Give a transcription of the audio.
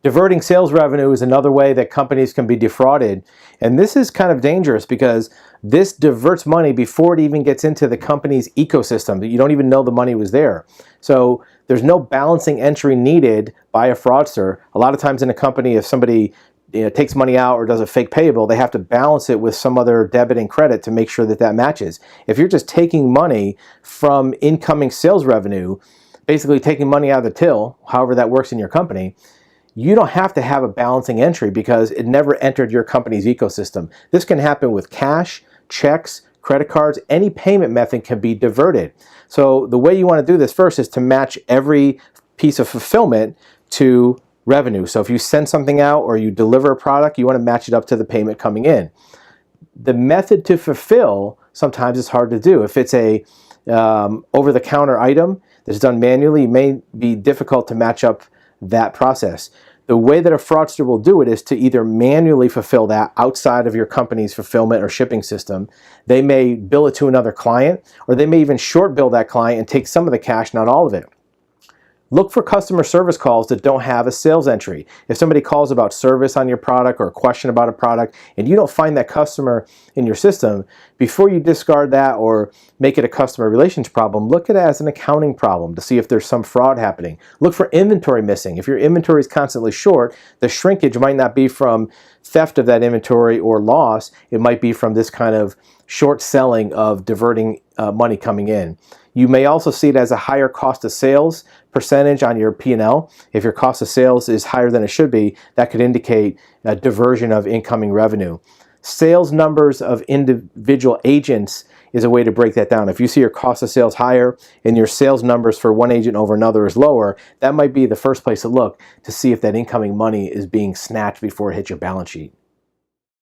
Diverting sales revenue is another way that companies can be defrauded. And this is kind of dangerous because this diverts money before it even gets into the company's ecosystem. You don't even know the money was there. So there's no balancing entry needed by a fraudster. A lot of times in a company, if somebody takes money out or does a fake payable, they have to balance it with some other debit and credit to make sure that that matches. If you're just taking money from incoming sales revenue, basically taking money out of the till, however that works in your company, you don't have to have a balancing entry because it never entered your company's ecosystem. This can happen with cash, checks, credit cards. Any payment method can be diverted. So the way you want to do this first is to match every piece of fulfillment to revenue. So if you send something out or you deliver a product, you want to match it up to the payment coming in. The method to fulfill sometimes is hard to do. If it's a over-the-counter item that's done manually, it may be difficult to match up that process. The way that a fraudster will do it is to either manually fulfill that outside of your company's fulfillment or shipping system. They may bill it to another client, or they may even short bill that client and take some of the cash, not all of it. Look for customer service calls that don't have a sales entry. If somebody calls about service on your product or a question about a product and you don't find that customer in your system, before you discard that or make it a customer relations problem, look at it as an accounting problem to see if there's some fraud happening. Look for inventory missing. If your inventory is constantly short, the shrinkage might not be from theft of that inventory or loss. It might be from this kind of short selling of diverting money coming in. You may also see it as a higher cost of sales percentage on your P&L. If your cost of sales is higher than it should be, that could indicate a diversion of incoming revenue. Sales numbers of individual agents is a way to break that down. If you see your cost of sales higher and your sales numbers for one agent over another is lower, that might be the first place to look to see if that incoming money is being snatched before it hits your balance sheet.